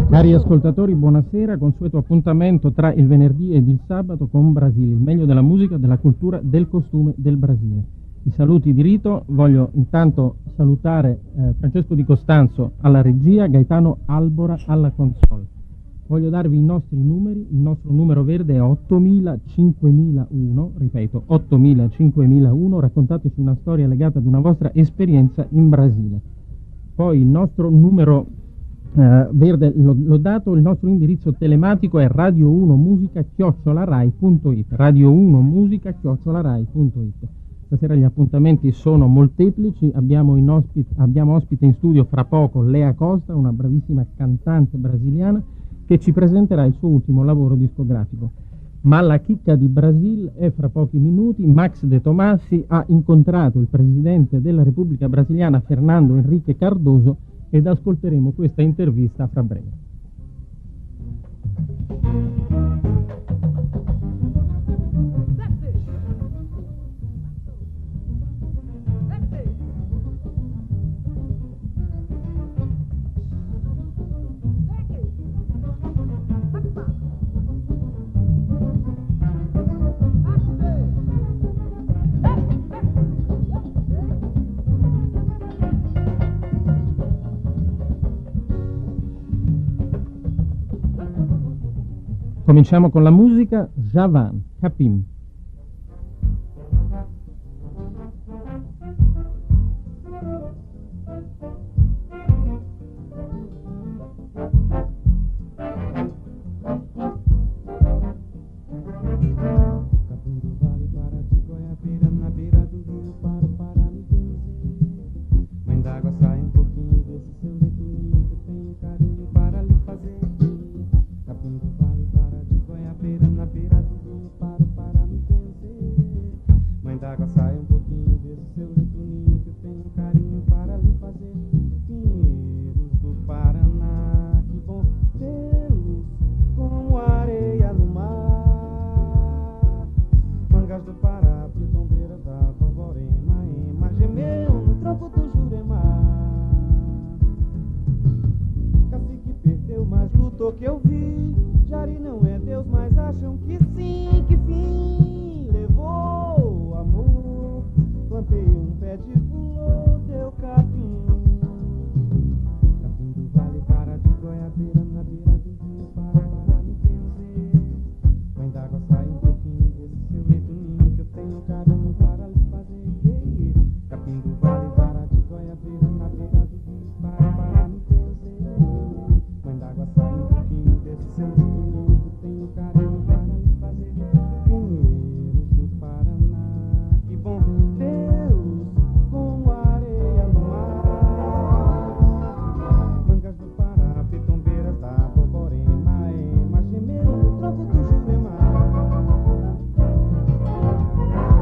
Cari ascoltatori, buonasera, consueto appuntamento tra il venerdì ed il sabato con Brasile, il meglio della musica, della cultura, del costume del Brasile. I saluti di rito, voglio intanto salutare Francesco Di Costanzo alla regia, Gaetano Albora alla console. Voglio darvi i nostri numeri, il nostro numero verde è 8000-5001, ripeto 8000-5001, raccontateci una storia legata ad una vostra esperienza in Brasile. Poi il nostro numero verde l'ho dato, il nostro indirizzo telematico è radio1musica@rai.it, radio1musica@rai.it. Stasera gli appuntamenti sono molteplici, abbiamo ospite in studio fra poco Lea Costa, una bravissima cantante brasiliana che ci presenterà il suo ultimo lavoro discografico. Ma la chicca di Brasile è fra pochi minuti. Max De Tomassi ha incontrato il presidente della Repubblica Brasiliana Fernando Henrique Cardoso ed ascolteremo questa intervista fra breve. Cominciamo con la musica, Javan, Capim. Que eu vi, Jari não é Deus, mas acham que sim, que fim levou amor. Plantei um pé de flor, deu capim. Capim do vale, para de goiabeira, na beira do rio, para me benzer. Mãe d'água, sai um pouquinho desse seu leito ninho, que eu tenho carinho para lhe fazer. Capim do vale, para de goiabeira, na beira do rio, para me benzer. Mãe d'água, sai um pouquinho desse seu lindo, tenho carinho para lhe fazer. Pinheiros do Paraná, que bom Deus, como areia no mar. Mangas do Pará, pitombeiras da Borborema, gemeu no tronco do Jurema.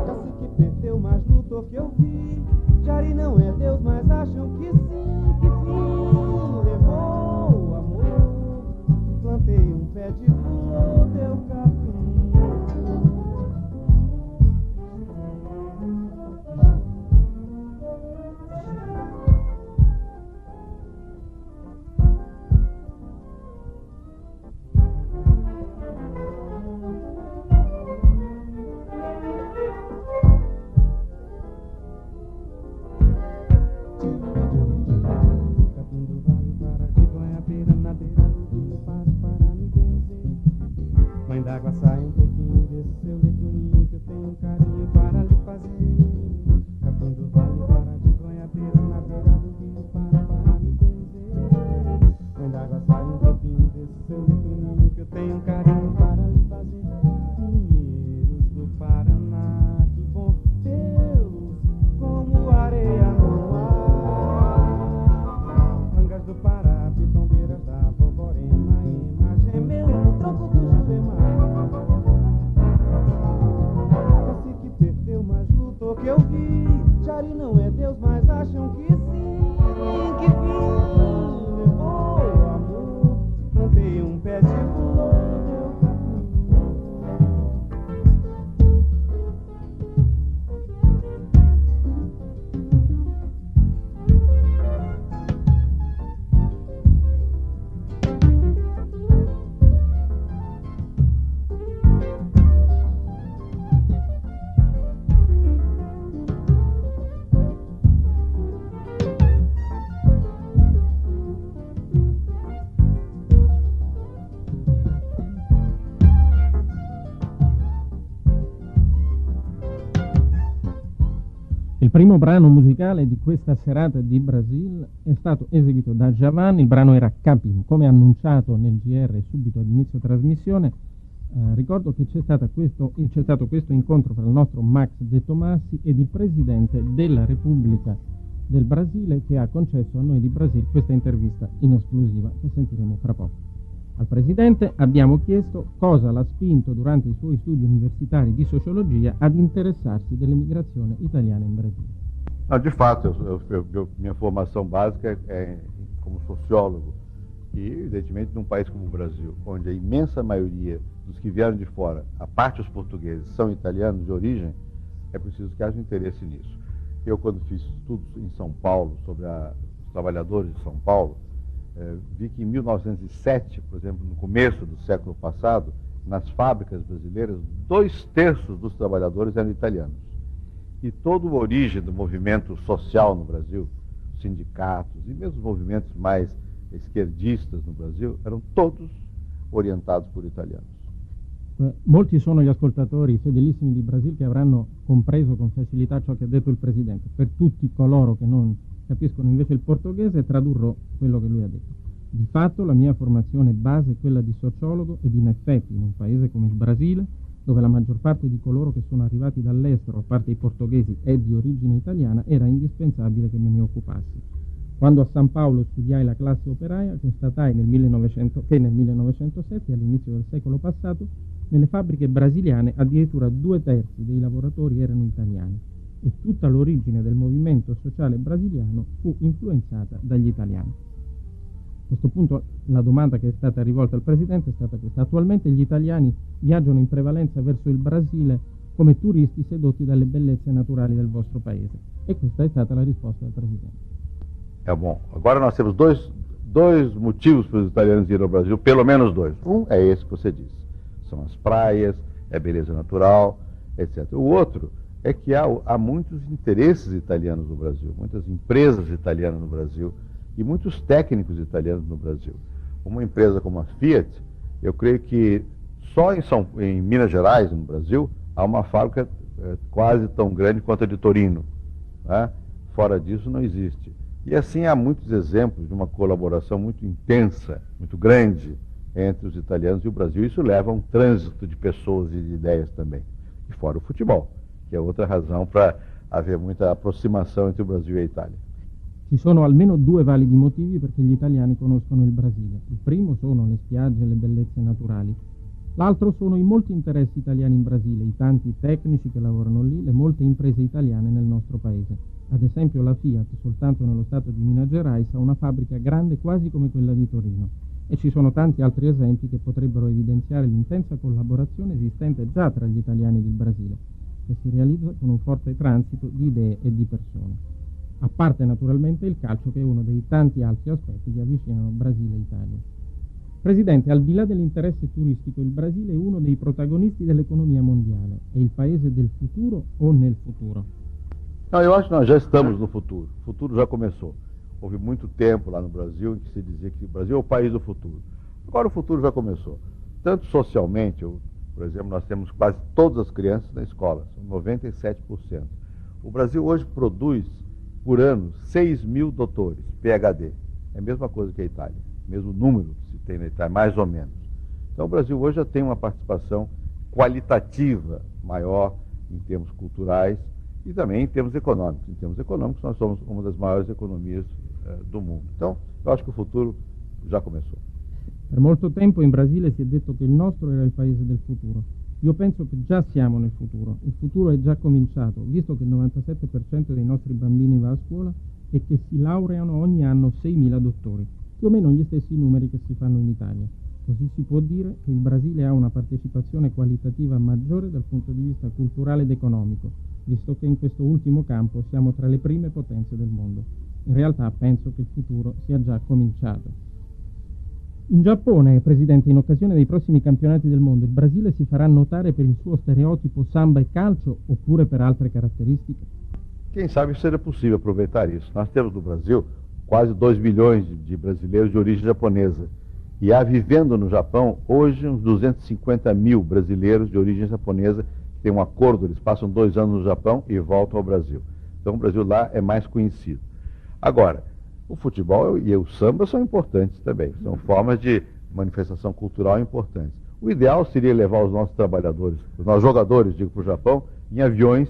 Cacique perdeu, mas lutou que eu vi. Jari não é Deus, mas acham que sim, que fim levou amor. Plantei um pé de flor, deu capim. Capim do vale, para de goiabeira, na beira do rio, para me benzer. Mãe d'água, sai um pouquinho desse seu leito ninho, que eu tenho um carinho para lhe fazer. Capim do vale, para de goiabeira, na beira do rio, para me benzer. Mãe d'água, sai um pouquinho desse seu leito ninho, que eu tenho um carinho para lhe fazer. Pinheiros do Paraná, que bom Deus, como areia no mar. Mangas do Pará, pitombeiras da Borborema, gemeu no tronco do Jurema. Cacique perdeu, mas lutou que eu vi. Jari não é Deus, mas acham que sim, que fim levou amor. Plantei um pé de flor, primo brano musicale di questa serata di Brasil è stato eseguito da Djavan, il brano era Capim. Come annunciato nel GR subito ad inizio trasmissione, ricordo che c'è stato questo incontro tra il nostro Max De Tomassi ed il Presidente della Repubblica del Brasile, che ha concesso a noi di Brasile questa intervista in esclusiva che sentiremo fra poco. Al Presidente abbiamo chiesto cosa l'ha spinto durante i suoi studi universitari di sociologia ad interessarsi dell'emigrazione italiana in Brasile. Não, de fato, minha formação básica é como sociólogo e, evidentemente, num país como o Brasil, onde a imensa maioria dos que vieram de fora, a parte os portugueses, são italianos de origem, é preciso que haja interesse nisso. Eu, quando fiz estudos em São Paulo sobre os trabalhadores de São Paulo, vi que em 1907, por exemplo, no começo do século passado, nas fábricas brasileiras, 2/3 dos trabalhadores eram italianos. E toda a origem do movimento social no Brasil, sindicatos e mesmo os movimentos mais esquerdistas no Brasil, eram todos orientados por italianos. Molti sono gli ascoltatori fedelissimi di Brasile che avranno compreso con facilità ciò che ha detto il Presidente. Per tutti coloro che non capiscono invece il portoghese, tradurrò quello che lui ha detto. Di fatto la mia formazione base è quella di sociologo ed in effetti in un paese come il Brasile, dove la maggior parte di coloro che sono arrivati dall'estero, a parte i portoghesi, è di origine italiana, era indispensabile che me ne occupassi. Quando a San Paolo studiai la classe operaia, constatai che nel 1907, all'inizio del secolo passato, nelle fabbriche brasiliane addirittura 2/3 dei lavoratori erano italiani e tutta l'origine del movimento sociale brasiliano fu influenzata dagli italiani. A questo punto la domanda che è stata rivolta al Presidente è stata questa: attualmente gli italiani viaggiano in prevalenza verso il Brasile come turisti sedotti dalle bellezze naturali del vostro paese, e questa è stata la risposta del Presidente. Bom, agora nós temos dois motivos para os italianos irem ao Brasil, pelo menos dois. Um é esse que você disse, são as praias, é beleza natural, etc. O outro é que há muitos interesses italianos no Brasil, muitas empresas italianas no Brasil e muitos técnicos italianos no Brasil. Uma empresa como a Fiat, eu creio que só em Minas Gerais, no Brasil, há uma fábrica quase tão grande quanto a de Torino, né? Fora disso não existe. E assim há muitos exemplos de uma colaboração muito intensa, muito grande entre os italianos e o Brasil. Isso leva a um trânsito de pessoas e de ideias também. E fora o futebol, che è outra razão para haver muita aproximação entre o Brasil e a Itália. Ci sono almeno 2 validi motivi perché gli italiani conoscono il Brasile. Il primo sono le spiagge e le bellezze naturali. L'altro sono i molti interessi italiani in Brasile, i tanti tecnici che lavorano lì, le molte imprese italiane nel nostro paese. Ad esempio la Fiat, soltanto nello stato di Minas Gerais, ha una fabbrica grande quasi come quella di Torino. E ci sono tanti altri esempi che potrebbero evidenziare l'intensa collaborazione esistente già tra gli italiani ed il Brasile, che si realizza con un forte transito di idee e di persone. A parte naturalmente il calcio, che è uno dei tanti altri aspetti che avvicinano Brasile e Italia. Presidente, al di là dell'interesse turistico, il Brasile è uno dei protagonisti dell'economia mondiale. È il paese del futuro o nel futuro? Não, eu acho que nós já estamos no futuro. O futuro já começou. Houve muito tempo lá no Brasil em que se dizia que o Brasil é o país do futuro. Agora o futuro já começou. Tanto socialmente, por exemplo, nós temos quase todas as crianças na escola, são 97%. O Brasil hoje produz, por ano, 6.000 doutores, PhD. É a mesma coisa que a Itália, mesmo número que se tem na Itália, mais ou menos. Então o Brasil hoje já tem uma participação qualitativa maior em termos culturais e também em termos econômicos. Em termos econômicos, nós somos uma das maiores economias do mundo. Então, eu acho que o futuro já começou. Per molto tempo in Brasile si è detto che il nostro era il paese del futuro. Io penso che già siamo nel futuro. Il futuro è già cominciato, visto che il 97% dei nostri bambini va a scuola e che si laureano ogni anno 6.000 dottori, più o meno gli stessi numeri che si fanno in Italia. Così si può dire che il Brasile ha una partecipazione qualitativa maggiore dal punto di vista culturale ed economico, visto che in questo ultimo campo siamo tra le prime potenze del mondo. In realtà penso che il futuro sia già cominciato. In Giappone, Presidente, in occasione dei prossimi campionati del mondo, il Brasile si farà notare per il suo stereotipo samba e calcio oppure per altre caratteristiche? Quem sabe seja possível aproveitar isso. Nós temos no Brasil quase 2 milhões de brasileiros de origem japonesa. E há vivendo no Japão hoje uns 250 mil brasileiros de origem japonesa que têm um acordo, eles passam 2 anos no Japão e voltam ao Brasil. Então o Brasil lá é mais conhecido. Agora, o futebol e o samba são importantes também, são formas de manifestação cultural importantes. O ideal seria levar os nossos trabalhadores, os nossos jogadores, digo, para o Japão, em aviões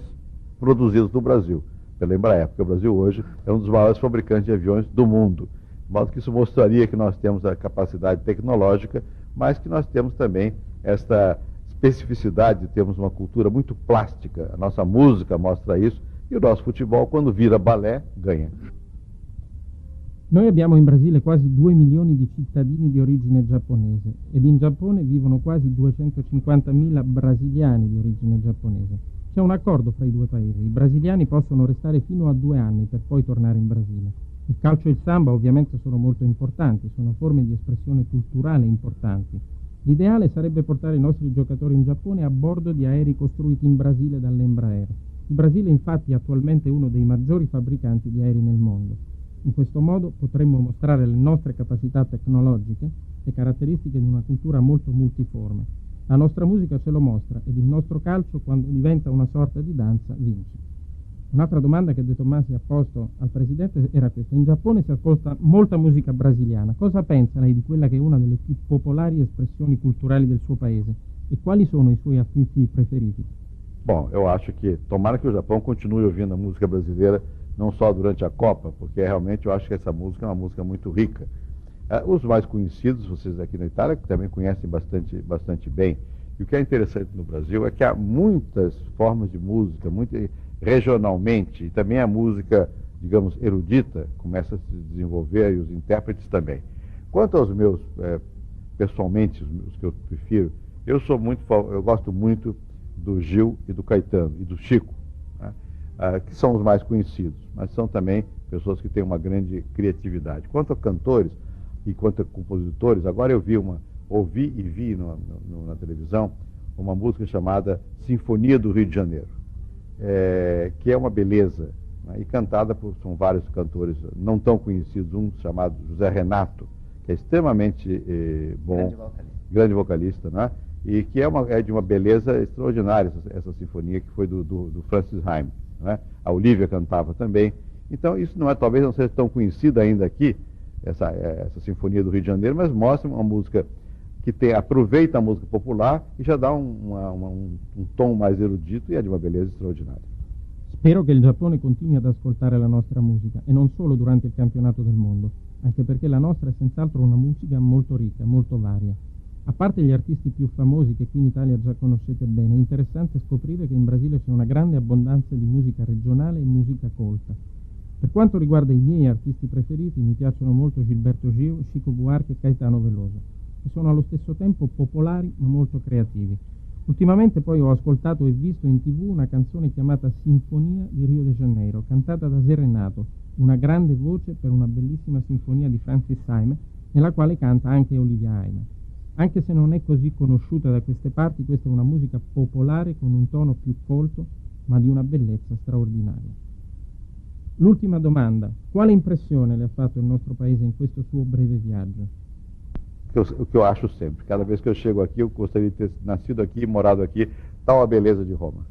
produzidos no Brasil, pela Embraer, porque o Brasil hoje é um dos maiores fabricantes de aviões do mundo. De modo que isso mostraria que nós temos a capacidade tecnológica, mas que nós temos também esta especificidade de termos uma cultura muito plástica. A nossa música mostra isso, e o nosso futebol, quando vira balé, ganha. Noi abbiamo in Brasile quasi 2 milioni di cittadini di origine giapponese ed in Giappone vivono quasi 250.000 brasiliani di origine giapponese. C'è un accordo fra i due paesi. I brasiliani possono restare fino a 2 anni per poi tornare in Brasile. Il calcio e il samba ovviamente sono molto importanti, sono forme di espressione culturale importanti. L'ideale sarebbe portare i nostri giocatori in Giappone a bordo di aerei costruiti in Brasile dall'Embraer. Il Brasile infatti è attualmente uno dei maggiori fabbricanti di aerei nel mondo. In questo modo potremmo mostrare le nostre capacità tecnologiche e caratteristiche di una cultura molto multiforme. La nostra musica ce lo mostra ed il nostro calcio, quando diventa una sorta di danza, vince. Un'altra domanda che De Tommasi ha posto al Presidente era questa. In Giappone si ascolta molta musica brasiliana. Cosa pensa lei di quella che è una delle più popolari espressioni culturali del suo paese? E quali sono i suoi artisti preferiti? Bom, eu acho que tomara que o Japão continue ouvindo a música brasileira, não só durante a Copa, porque realmente eu acho que essa música é uma música muito rica. Os mais conhecidos, vocês aqui na Itália, que também conhecem bastante bem. E o que é interessante no Brasil é que há muitas formas de música, muito regionalmente, e também a música, digamos, erudita, começa a se desenvolver, e os intérpretes também. Quanto aos meus, pessoalmente, os que eu prefiro, eu gosto muito do Gil e do Caetano, e do Chico, né? Que são os mais conhecidos, mas são também pessoas que têm uma grande criatividade. Quanto a cantores e quanto a compositores, agora eu ouvi e vi na televisão uma música chamada Sinfonia do Rio de Janeiro, que é uma beleza, né? E cantada são vários cantores não tão conhecidos, um chamado José Renato, que é extremamente bom, grande vocalista, né? E que é de uma beleza extraordinária essa sinfonia, que foi do Francis Haim, né? A Olivia cantava também. Então isso talvez não seja tão conhecida ainda aqui, essa Sinfonia do Rio de Janeiro, mas mostra uma música que aproveita a música popular e já dá um tom mais erudito, e é de uma beleza extraordinária. Spero che il Giappone continui ad ascoltare la nostra musica, e non solo durante il campionato del mondo, anche perché la nostra è senz'altro una musica molto ricca, molto varia. A parte gli artisti più famosi che qui in Italia già conoscete bene, è interessante scoprire che in Brasile c'è una grande abbondanza di musica regionale e musica colta. Per quanto riguarda i miei artisti preferiti, mi piacciono molto Gilberto Gil, Chico Buarque e Caetano Veloso, che sono allo stesso tempo popolari ma molto creativi. Ultimamente poi ho ascoltato e visto in TV una canzone chiamata Sinfonia di Rio de Janeiro, cantata da Zé Renato, una grande voce per una bellissima sinfonia di Francis Haim, nella quale canta anche Olivia Haim. Anche se non è così conosciuta da queste parti, questa è una musica popolare con un tono più colto, ma di una bellezza straordinaria. L'ultima domanda: quale impressione le ha fatto il nostro paese in questo suo breve viaggio? O que eu acho sempre, cada vez que eu chego aqui, eu gostaria de ter nascido aqui, morado aqui, tal a beleza de Roma.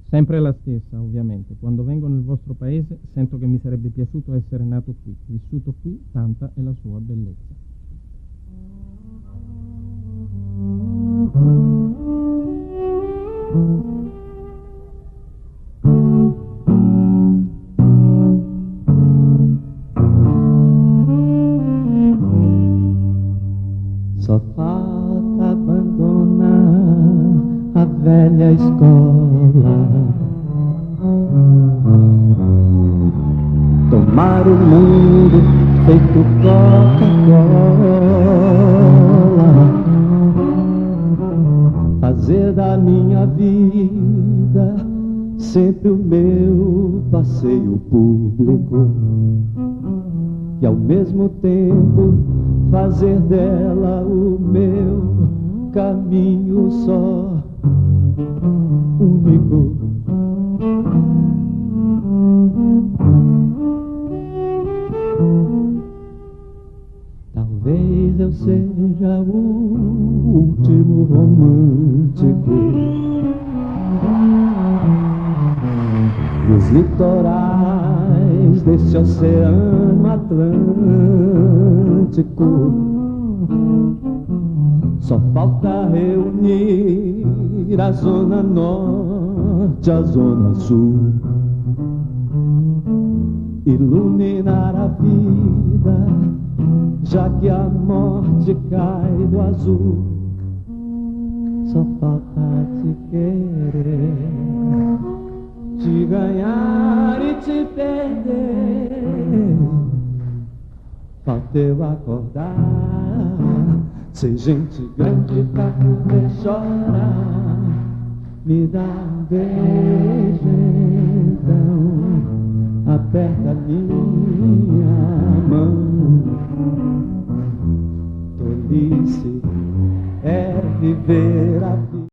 Sempre la stessa, ovviamente. Quando vengo nel vostro paese sento che mi sarebbe piaciuto essere nato qui, vissuto qui, tanta è la sua bellezza. Só falta abandonar a velha escola, tomar o mundo feito Coca-Cola, fazer da minha vida sempre o meu passeio público e ao mesmo tempo fazer dela o meu caminho só, único. Talvez eu seja o último romântico, e os litorais desse oceano Atlântico. Só falta reunir a zona norte, a zona sul, iluminar a vida, já que a morte cai do azul. Só falta te querer, te ganhar e te perder. Falta eu acordar, ser gente grande pra poder chorar. Me dá um beijo então, aperta minha mão. Tolice é viver